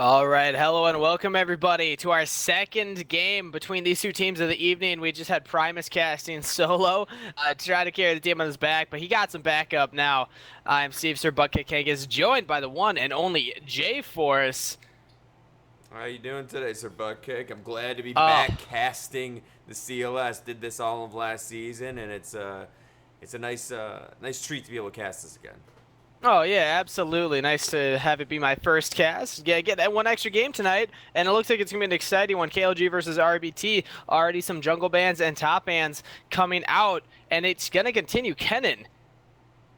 All right, hello and welcome everybody to our second game between these two teams of the evening. We just had Primus casting solo to try to carry the team on his back, but he got some backup now. I'm Steve Sir Bucket King is joined by the one and only J Force. How you doing today, Sir Buttkick? I'm glad to be Oh, back casting the CLS. Did this all of last season, and it's a nice treat to be able to cast this again. oh yeah, absolutely. Nice to have it be my first cast. Yeah, get that one extra game tonight, and it looks like it's gonna be an exciting one. KLG versus RBT. Already some jungle bans and top bans coming out, and it's gonna continue. Kennen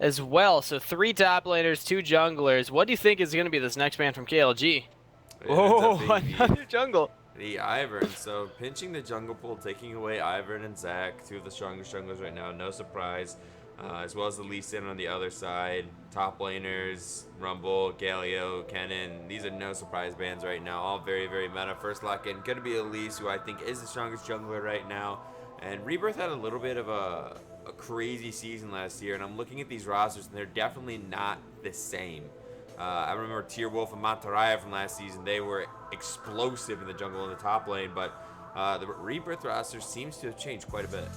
as well. So three top laners, two junglers. What do you think is going to be this next ban from KLG? It ends up Oh, being another jungle. the Ivern. So pinching the jungle pool, taking away Ivern and Zac, two of the strongest junglers right now. No surprise. As well as the Lee Sin on the other side. Top laners, Rumble, Galio, Kennen. These are no surprise bans right now. All very, very meta. First lock in. Going to be Elise, who I think is the strongest jungler right now. And Rebirth had a little bit of a crazy season last year. And I'm looking at these rosters, and they're definitely not the same. I remember Tier Wolf and Monteraya from last season. They were explosive in the jungle in the top lane. But the Rebirth roster seems to have changed quite a bit.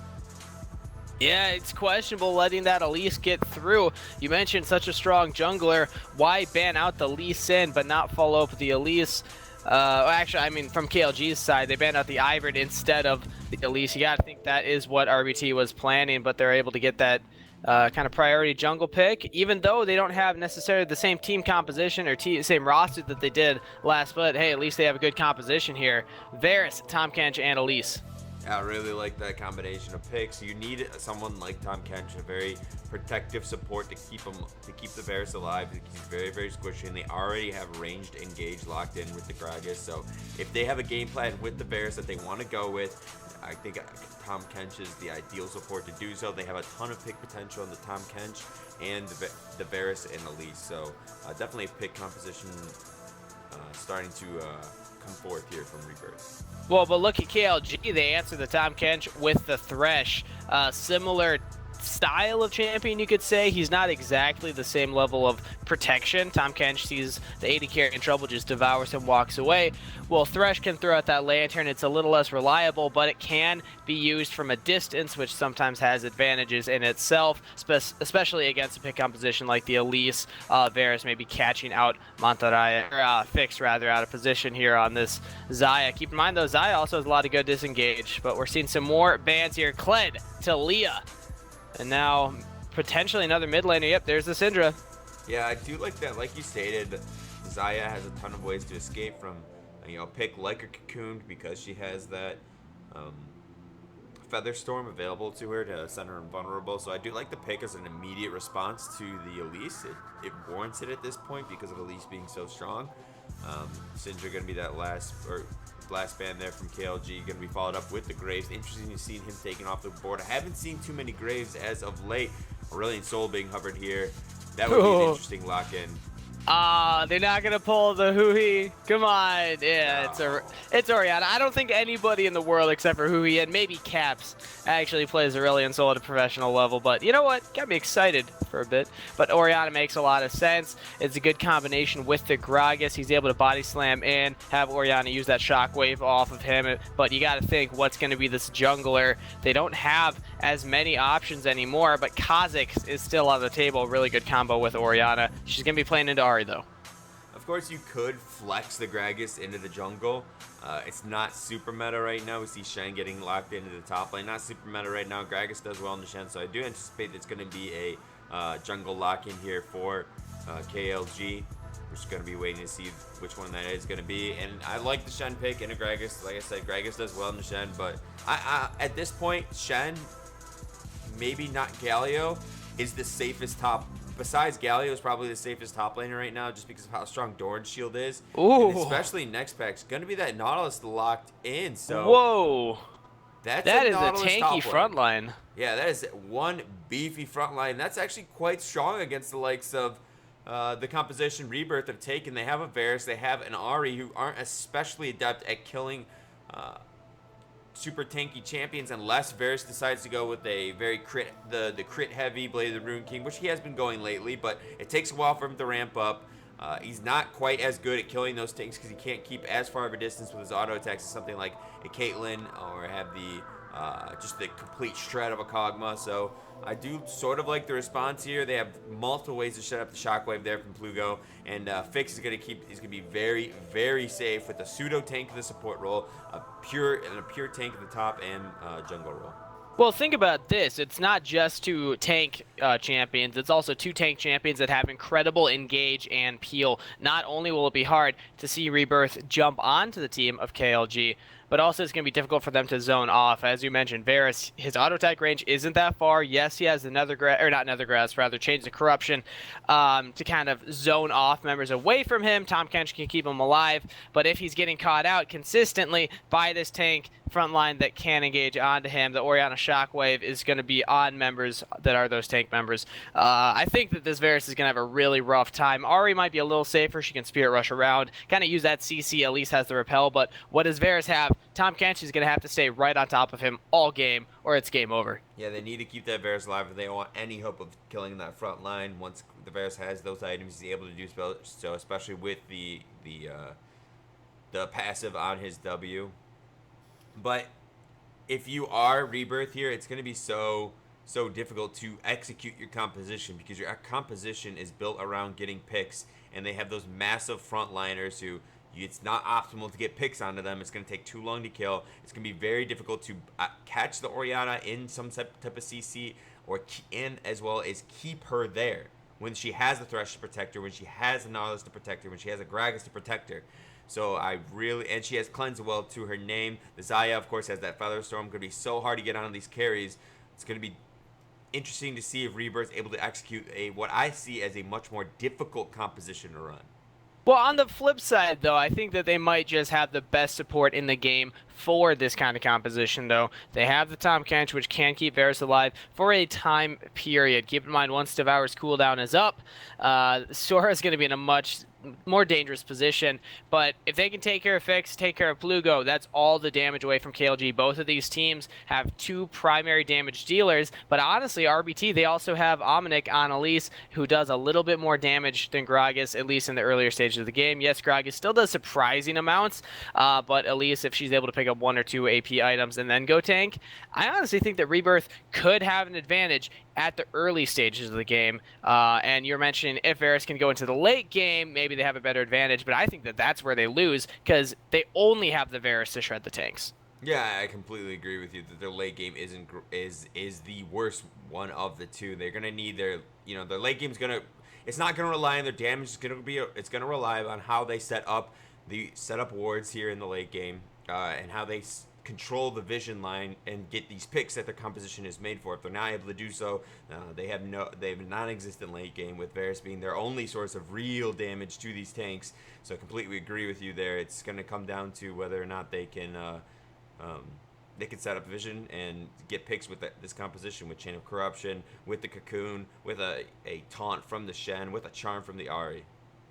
Yeah, it's questionable letting that Elise get through. You mentioned such a strong jungler. Why ban out the Lee Sin but not follow up with the Elise? Actually, I mean, from KLG's side, they banned out the Ivern instead of the Elise. You got to think that is what RBT was planning, but they're able to get that kind of priority jungle pick, even though they don't have necessarily the same team composition or same roster that they did last. But hey, at least they have a good composition here. Varus, Tahm Kench, and Elise. Yeah, I really like that combination of picks. You need someone like Tahm Kench, a very protective support to keep the Varus alive. He's very, very squishy, and they already have ranged engage locked in with the Gragas. So if they have a game plan with the Varus that they want to go with, I think Tahm Kench is the ideal support to do so. They have a ton of pick potential in the Tahm Kench and the Varus and Elise. So definitely a pick composition starting to come forth here from Rebirth. Well, but look at KLG. They answer the Tahm Kench with the Thresh. Similar style of champion, you could say. He's not exactly the same level of protection. Tahm Kench sees the AD carry in trouble, just devours him, walks away. Well, Thresh can throw out that lantern. It's a little less reliable, but it can be used from a distance, which sometimes has advantages in itself, especially against a pick composition like the Elise. Varus may be catching out Monteraya, or Fix rather, out of position here on this Xayah. Keep in mind, though, Xayah also has a lot of good disengage, but we're seeing some more bans here. Kled to Leah. And now, potentially another mid laner. Yep, there's the Syndra. Yeah, I do like that. Like you stated, Xayah has a ton of ways to escape from, pick like a Cocoon because she has that Feather Storm available to her to send her invulnerable. So I do like the pick as an immediate response to the Elise. It warrants it at this point because of Elise being so strong. Syndra going to be that last band there from KLG, going to be followed up with the Graves. Interesting to see him taken off the board. I haven't seen too many Graves as of late. Aurelion Sol being hovered here. That would be an interesting lock-in. They're not gonna pull the Hui. Come on, yeah, No. it's Orianna. I don't think anybody in the world except for Hui and maybe Caps actually plays Aurelion Sol at a professional level. But you know what? Got me excited for a bit. But Orianna makes a lot of sense. It's a good combination with the Gragas. He's able to body slam in, have Orianna use that shockwave off of him. But you got to think what's going to be this jungler. They don't have as many options anymore. But Kha'Zix is still on the table. Really good combo with Orianna. She's gonna be playing into Ari though. Of course, you could flex the Gragas into the jungle. It's not super meta right now. We see Shen getting locked into the top lane. Not super meta right now. Gragas does well in the Shen, so I do anticipate it's going to be a jungle lock-in here for KLG. We're just going to be waiting to see which one that is going to be. And I like the Shen pick into Gragas. Like I said, Gragas does well in the Shen, but at this point, Shen, maybe not Galio, is the safest top. Besides, Galio is probably the safest top laner right now just because of how strong Doran's shield is. Ooh. And especially next pack, it's going to be that Nautilus locked in. So Whoa. that That a is a Nautilus tanky top front lane. line. Yeah, that is one beefy front line. That's actually quite strong against the likes of the composition Rebirth have taken. They have a Varus, they have an Ahri who aren't especially adept at killing super tanky champions unless Varus decides to go with a very crit heavy Blade of the Rune King, which he has been going lately, but it takes a while for him to ramp up. He's not quite as good at killing those tanks because he can't keep as far of a distance with his auto attacks as something like a Caitlyn or have the just the complete shred of a Kog'Maw. So I do sort of like the response here. They have multiple ways to shut up the Shockwave there from Plugo, and Fix is gonna be very, very safe with a pseudo tank in the support role, a pure tank at the top, and jungle role. Well, think about this. It's not just two tank champions. It's also two tank champions that have incredible engage and peel. Not only will it be hard to see Rebirth jump onto the team of KLG, but also it's going to be difficult for them to zone off. As you mentioned, Varus, his auto attack range isn't that far. Yes, he has the Change the Corruption to kind of zone off members away from him. Tahm Kench can keep him alive, but if he's getting caught out consistently by this tank front line that can engage onto him, the Orianna Shockwave is going to be on members that are those tank members. I think that this Varus is going to have a really rough time. Ahri might be a little safer. She can Spirit Rush around, kind of use that CC, at least has the repel, but what does Varus have? Tahm Kench is going to have to stay right on top of him all game, or it's game over. Yeah, they need to keep that Varus alive if they want any hope of killing that front line. Once the Varus has those items, he's able to do so, especially with the passive on his W. But if you are Rebirth here, it's going to be so difficult to execute your composition because your composition is built around getting picks, and they have those massive frontliners who it's not optimal to get picks onto them. It's going to take too long to kill. It's going to be very difficult to catch the Orianna in some type of CC, as well as keep her there when she has the Thresh to protect her, when she has the Nautilus to protect her, when she has a Gragas to protect her. So and she has Cleanse well to her name. The Xayah, of course, has that Feather Storm. Going to be so hard to get on these carries. It's going to be interesting to see if Rebirth is able to execute what I see as a much more difficult composition to run. Well, on the flip side, though, I think that they might just have the best support in the game for this kind of composition, though. They have the Tahm Kench, which can keep Varus alive for a time period. Keep in mind, once Devour's cooldown is up, Sora is going to be in a much more dangerous position, but if they can take care of Fix, take care of Plugo, that's all the damage away from KLG. Both of these teams have two primary damage dealers, but honestly, RBT, they also have Omnic on Elise, who does a little bit more damage than Gragas, at least in the earlier stages of the game. Yes, Gragas still does surprising amounts, but Elise, if she's able to pick up 1 or 2 AP items and then go tank, I honestly think that Rebirth could have an advantage at the early stages of the game. And you're mentioning if Varus can go into the late game, maybe they have a better advantage, but I think that that's where they lose because they only have the Varus to shred the tanks. Yeah, I completely agree with you that their late game is the worst one of the two. They're gonna need their late game's gonna. It's not gonna rely on their damage. It's gonna rely on how they set up wards here in the late game, and how they control the vision line and get these picks that their composition is made for. If they're not able to do so, they have a non-existent late game, with Varus being their only source of real damage to these tanks. So I completely agree with you there. It's going to come down to whether or not they can set up vision and get picks with this composition, with Chain of Corruption, with the Cocoon, with a taunt from the Shen, with a charm from the Ahri.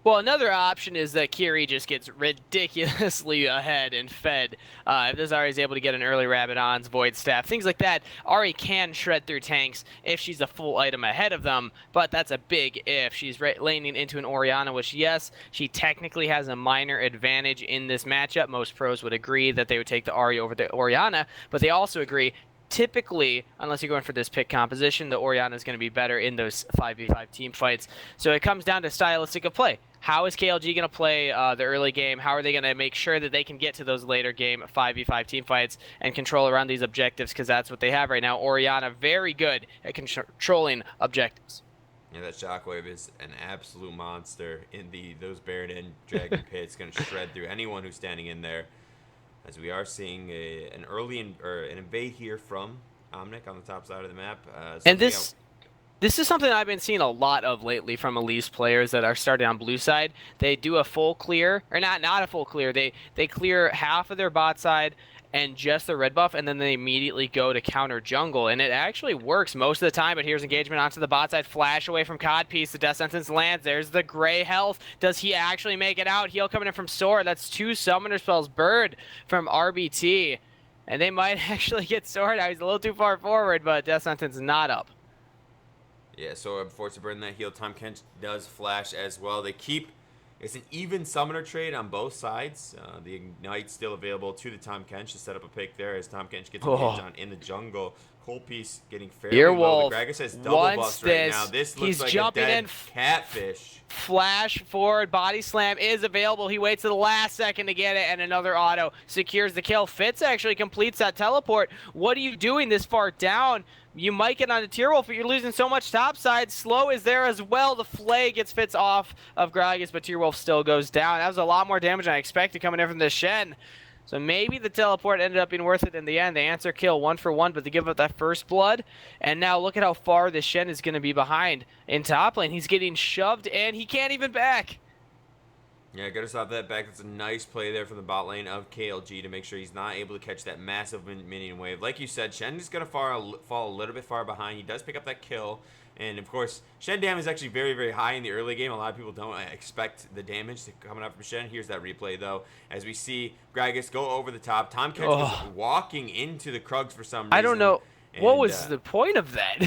Well, another option is that Kiri just gets ridiculously ahead and fed. If this Ahri is able to get an early Rabadon's Void Staff, things like that, Ahri can shred through tanks if she's a full item ahead of them, but that's a big if. She's laning into an Orianna, which, yes, she technically has a minor advantage in this matchup. Most pros would agree that they would take the Ahri over the Orianna, but they also agree typically, unless you're going for this pick composition, the Orianna is going to be better in those 5v5 team fights. So it comes down to stylistic of play. How is KLG going to play the early game? How are they going to make sure that they can get to those later game 5v5 team fights and control around these objectives? Because that's what they have right now. Orianna, very good at controlling objectives. Yeah, that Shockwave is an absolute monster in those Baron and Dragon pits. Going to shred through anyone who's standing in there. As we are seeing an invade here from Omnic on the top side of the map. And this is something I've been seeing a lot of lately from Elise players that are starting on blue side. They do a full clear, or not a full clear. They clear half of their bot side and just the red buff, and then they immediately go to counter jungle. And it actually works most of the time, but here's engagement onto the bot side. Flash away from Codpiece. The Death Sentence lands. There's the gray health. Does he actually make it out? Heal coming in from Sora. That's 2 summoner spells. Bird from RBT. And they might actually get Sora now. He's a little too far forward, but Death Sentence not up. Yeah, so forced to burn that heal. Tahm Kench does flash as well. They keep It's an even summoner trade on both sides. The Ignite still available to the Tom Kench to set up a pick there as Tom Kench gets engaged Oh, on in the jungle. Cold piece getting fairly low. The Earwolf Gragas has double wants buffs right now. this. This looks He's like a jumping dead in. catfish. Flash forward, body slam is available. He waits to the last second to get it, and another auto secures the kill. Fitz actually completes that teleport. What are you doing this far down? You might get on a tier wolf, but you're losing so much topside. Slow is there as well. The flay gets Fitz off of Gragas, but tier wolf still goes down. That was a lot more damage than I expected coming in from the Shen. So maybe the teleport ended up being worth it in the end. They answer kill 1 for 1, but they give up that first blood. And now look at how far the Shen is going to be behind in top lane. He's getting shoved, and he can't even back. Yeah, gotta stop that back. That's a nice play there from the bot lane of KLG to make sure he's not able to catch that massive minion wave. Like you said, Shen is gonna fall a little bit far behind. He does pick up that kill. And of course, Shen damage is actually very, very high in the early game. A lot of people don't expect the damage coming up from Shen. Here's that replay though, as we see Gragas go over the top. Tom Kench was walking into the Krugs for some reason. I don't know. What was the point of that?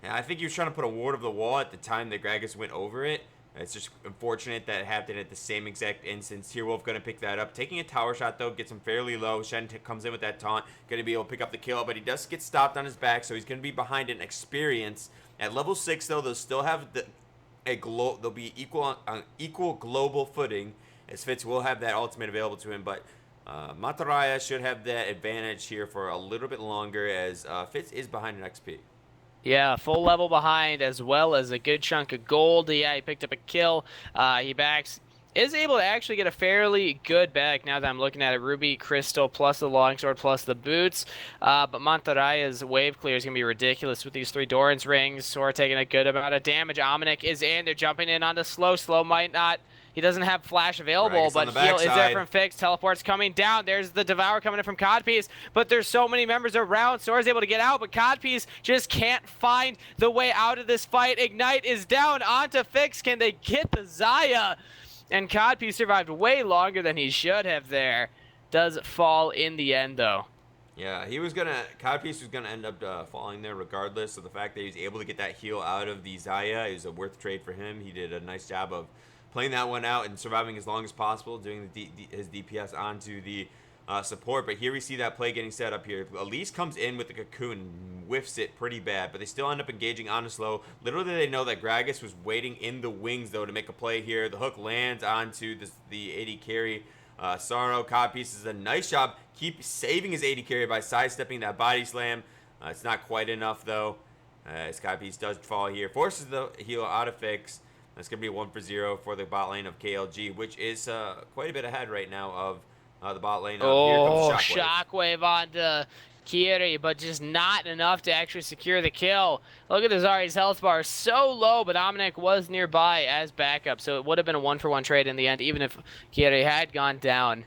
Yeah, I think he was trying to put a ward of the wall at the time that Gragas went over it. It's just unfortunate that it happened at the same exact instance. Tier Wolf going to pick that up. Taking a tower shot, though, gets him fairly low. Shen comes in with that taunt. Going to be able to pick up the kill, but he does get stopped on his back, so he's going to be behind in experience. At level 6, though, they'll still have they'll be equal global footing, as Fitz will have that ultimate available to him, but Mataraya should have that advantage here for a little bit longer, as Fitz is behind in XP. Yeah, full level behind, as well as a good chunk of gold. Yeah, he picked up a kill. He backs, is able to actually get a fairly good back now that I'm looking at it. Ruby, Crystal, plus the longsword, plus the boots. But Montaraya's wave clear is going to be ridiculous with these 3 Doran's rings. Sora taking a good amount of damage. Omnic is in. They're jumping in onto Slow. Slow might not. He doesn't have flash available, but heal is there from Fix. Teleport's coming down. There's the Devour coming in from Codpiece, but there's so many members around. Sora's able to get out, but Codpiece just can't find the way out of this fight. Ignite is down onto Fix. Can they get the Xayah? And Codpiece survived way longer than he should have there. Does fall in the end, though. Yeah, Codpiece was gonna end up falling there regardless. So the fact that he was able to get that heal out of the Xayah is a worth trade for him. He did a nice job of playing that one out and surviving as long as possible, doing his DPS onto the support. But here we see that play getting set up here. Elise comes in with the cocoon and whiffs it pretty bad, but they still end up engaging on a slow. Literally, they know that Gragas was waiting in the wings, though, to make a play here. The hook lands onto the AD carry. Sorrow, Codpiece does a nice job. Keep saving his AD carry by sidestepping that body slam. It's not quite enough, though, as Codpiece does fall here. Forces the heal out of Fix. That's going to be 1 for 0 for the bot lane of KLG, which is quite a bit ahead right now of the bot lane. Here comes Shockwave onto Kiri, but just not enough to actually secure the kill. Look at the Zari's health bar, so low, but Omnic was nearby as backup, so it would have been a 1-for-1 trade in the end, even if Kiri had gone down.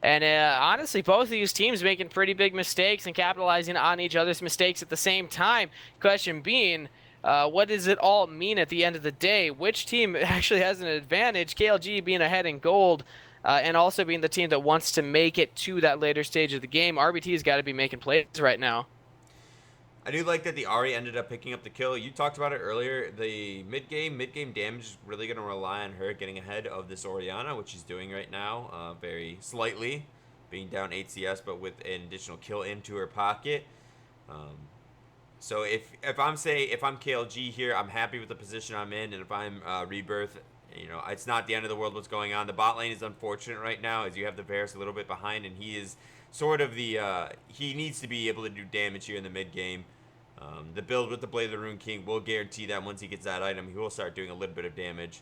And honestly, both of these teams making pretty big mistakes and capitalizing on each other's mistakes at the same time. Question being, what does it all mean at the end of the day? Which team actually has an advantage? KLG being ahead in gold, and also being the team that wants to make it to that later stage of the game. RBT's got to be making plays right now. I do like that the Ahri ended up picking up the kill. You talked about it earlier. The mid-game damage is really going to rely on her getting ahead of this Orianna, which she's doing right now, very slightly, being down 8 CS, but with an additional kill into her pocket. So if I'm KLG here, I'm happy with the position I'm in, and if I'm Rebirth, it's not the end of the world what's going on. The bot lane is unfortunate right now, as you have the Varus a little bit behind, and he is sort of he needs to be able to do damage here in the mid game. The build with the Blade of the Rune King will guarantee that once he gets that item, he will start doing a little bit of damage.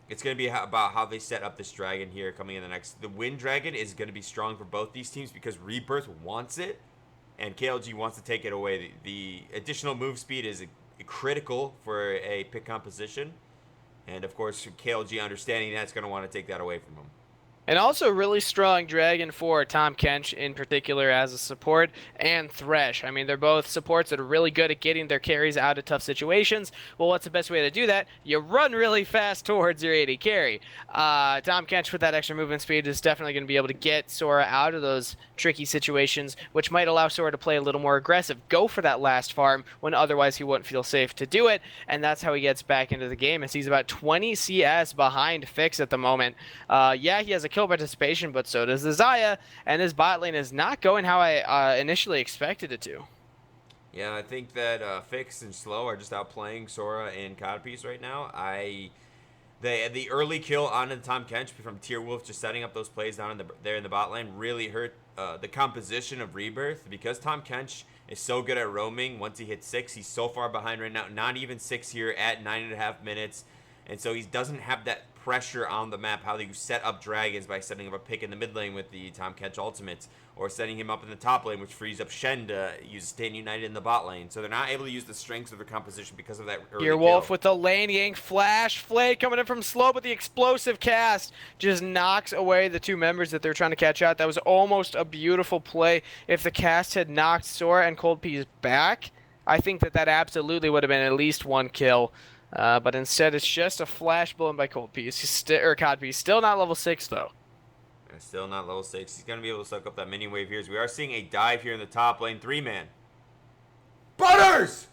It's going to be about how they set up this dragon here coming in the next. The Wind Dragon is going to be strong for both these teams because Rebirth wants it, and KLG wants to take it away. The additional move speed is critical for a pick composition. And, of course, KLG understanding that's going to want to take that away from him. And also really strong Dragon for Tom Kench in particular as a support, and Thresh. I mean, they're both supports that are really good at getting their carries out of tough situations. Well, what's the best way to do that? You run really fast towards your AD carry. Tom Kench with that extra movement speed is definitely going to be able to get Sora out of those tricky situations, which might allow Sora to play a little more aggressive, go for that last farm when otherwise he wouldn't feel safe to do it, and that's how he gets back into the game, as he's about 20 CS behind Fix at the moment. Yeah, he has a kill participation, but so does the Zaya, and his bot lane is not going how I initially expected it to. Yeah, I think that Fix and Slow are just outplaying Sora and Codpiece right now. The early kill onto Tom Kench from Tier Wolf, just setting up those plays down there in the bot lane, really hurt the composition of Rebirth, because Tom Kench is so good at roaming. Once he hits 6, he's so far behind right now. Not even 6 here at 9.5 minutes. And so he doesn't have that pressure on the map, how you set up dragons by setting up a pick in the mid lane with the Tom Kench ultimates, or setting him up in the top lane, which frees up Shen to use Stand United in the bot lane. So they're not able to use the strengths of their composition because of that early Wolf kill. with the lane yank, flash flay coming in from Slow, but the explosive cast just knocks away the two members that they're trying to catch out. That was almost a beautiful play. If the cast had knocked Sora and Cold Peas back, I think that absolutely would have been at least one kill. But instead, it's just a flash blown by Cold Piece. Codpiece. Still not level 6, though. Still not level 6. He's going to be able to suck up that mini wave here. As we are seeing a dive here in the top lane. 3-man. Butters!